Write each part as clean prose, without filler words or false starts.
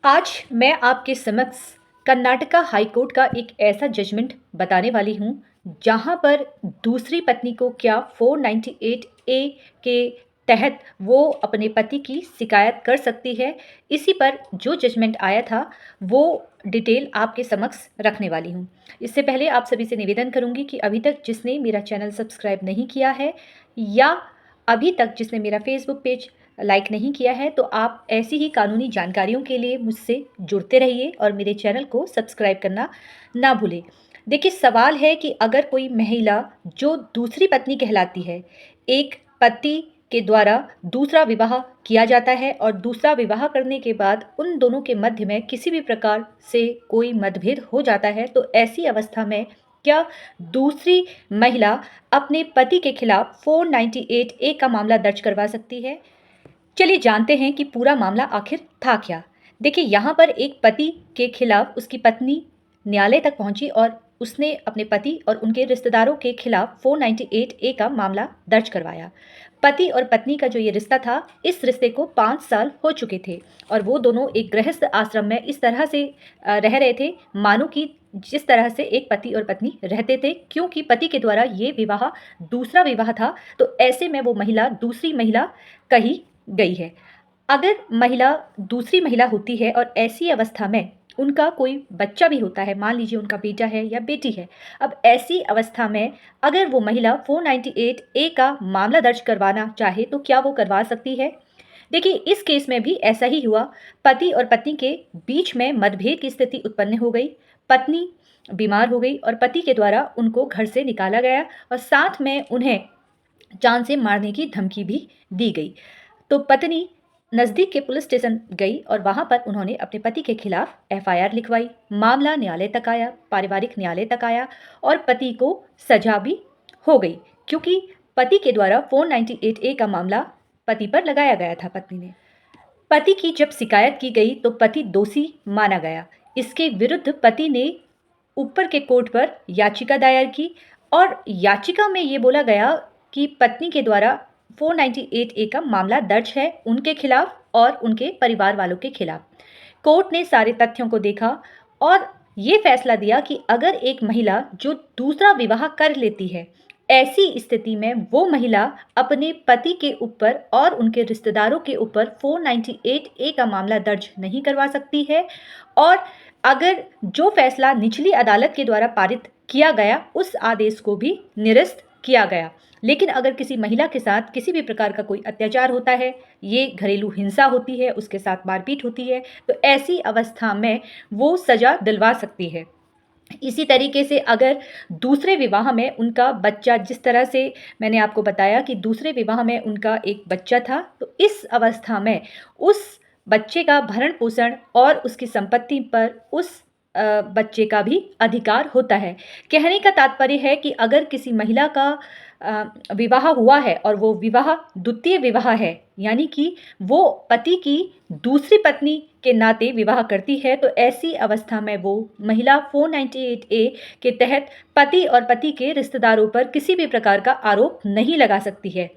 आज मैं आपके समक्ष कर्नाटका हाई कोर्ट का एक ऐसा जजमेंट बताने वाली हूँ जहाँ पर दूसरी पत्नी को क्या 498 ए के तहत वो अपने पति की शिकायत कर सकती है। इसी पर जो जजमेंट आया था वो डिटेल आपके समक्ष रखने वाली हूँ। इससे पहले आप सभी से निवेदन करूँगी कि अभी तक जिसने मेरा चैनल सब्सक्राइब नहीं किया है या अभी तक जिसने मेरा फेसबुक पेज लाइक नहीं किया है तो आप ऐसी ही कानूनी जानकारियों के लिए मुझसे जुड़ते रहिए और मेरे चैनल को सब्सक्राइब करना ना भूलें। देखिए, सवाल है कि अगर कोई महिला जो दूसरी पत्नी कहलाती है, एक पति के द्वारा दूसरा विवाह किया जाता है और दूसरा विवाह करने के बाद उन दोनों के मध्य में किसी भी प्रकार से कोई मतभेद हो जाता है, तो ऐसी अवस्था में क्या दूसरी महिला अपने पति के खिलाफ 498 ए का मामला दर्ज करवा सकती है। चलिए जानते हैं कि पूरा मामला आखिर था क्या। देखिए, यहाँ पर एक पति के खिलाफ उसकी पत्नी न्यायालय तक पहुंची और उसने अपने पति और उनके रिश्तेदारों के खिलाफ 498 ए का मामला दर्ज करवाया। पति और पत्नी का जो ये रिश्ता था, इस रिश्ते को 5 साल हो चुके थे और वो दोनों एक गृहस्थ आश्रम में इस तरह से रह रहे थे मानो कि जिस तरह से एक पति और पत्नी रहते थे, क्योंकि पति के द्वारा ये विवाह दूसरा विवाह था। तो ऐसे में वो महिला दूसरी महिला कही गई है। अगर महिला दूसरी महिला होती है और ऐसी अवस्था में उनका कोई बच्चा भी होता है, मान लीजिए उनका बेटा है या बेटी है, अब ऐसी अवस्था में अगर वो महिला 498 ए का मामला दर्ज करवाना चाहे तो क्या वो करवा सकती है। देखिए, इस केस में भी ऐसा ही हुआ। पति और पत्नी के बीच में मतभेद की स्थिति उत्पन्न हो गई। पत्नी बीमार हो गई और पति के द्वारा उनको घर से निकाला गया और साथ में उन्हें जान से मारने की धमकी भी दी गई। तो पत्नी नज़दीक के पुलिस स्टेशन गई और वहां पर उन्होंने अपने पति के खिलाफ एफआईआर लिखवाई। मामला न्यायालय तक आया, पारिवारिक न्यायालय तक आया और पति को सजा भी हो गई, क्योंकि पति के द्वारा 498 ए का मामला पति पर लगाया गया था। पत्नी ने पति की जब शिकायत की गई तो पति दोषी माना गया। इसके विरुद्ध पति ने ऊपर के कोर्ट पर याचिका दायर की और याचिका में ये बोला गया कि पत्नी के द्वारा 498 ए का मामला दर्ज है उनके खिलाफ और उनके परिवार वालों के खिलाफ। कोर्ट ने सारे तथ्यों को देखा और ये फैसला दिया कि अगर एक महिला जो दूसरा विवाह कर लेती है, ऐसी स्थिति में वो महिला अपने पति के ऊपर और उनके रिश्तेदारों के ऊपर 498 ए का मामला दर्ज नहीं करवा सकती है। और अगर जो फैसला निचली अदालत के द्वारा पारित किया गया उस आदेश को भी निरस्त किया गया। लेकिन अगर किसी महिला के साथ किसी भी प्रकार का कोई अत्याचार होता है, ये घरेलू हिंसा होती है, उसके साथ मारपीट होती है, तो ऐसी अवस्था में वो सजा दिलवा सकती है। इसी तरीके से अगर दूसरे विवाह में उनका बच्चा, जिस तरह से मैंने आपको बताया कि दूसरे विवाह में उनका एक बच्चा था, तो इस अवस्था में उस बच्चे का भरण पोषण और उसकी संपत्ति पर उस बच्चे का भी अधिकार होता है। कहने का तात्पर्य है कि अगर किसी महिला का विवाह हुआ है और वो विवाह द्वितीय विवाह है, यानी कि वो पति की दूसरी पत्नी के नाते विवाह करती है, तो ऐसी अवस्था में वो महिला 498 ए के तहत पति और पति के रिश्तेदारों पर किसी भी प्रकार का आरोप नहीं लगा सकती है।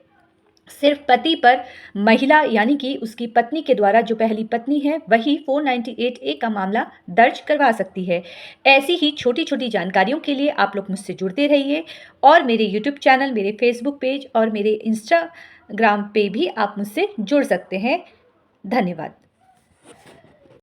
सिर्फ पति पर महिला यानी कि उसकी पत्नी के द्वारा जो पहली पत्नी है वही 498 ए का मामला दर्ज करवा सकती है। ऐसी ही छोटी छोटी जानकारियों के लिए आप लोग मुझसे जुड़ते रहिए और मेरे यूट्यूब चैनल, मेरे फेसबुक पेज और मेरे इंस्टाग्राम पे भी आप मुझसे जुड़ सकते हैं। धन्यवाद।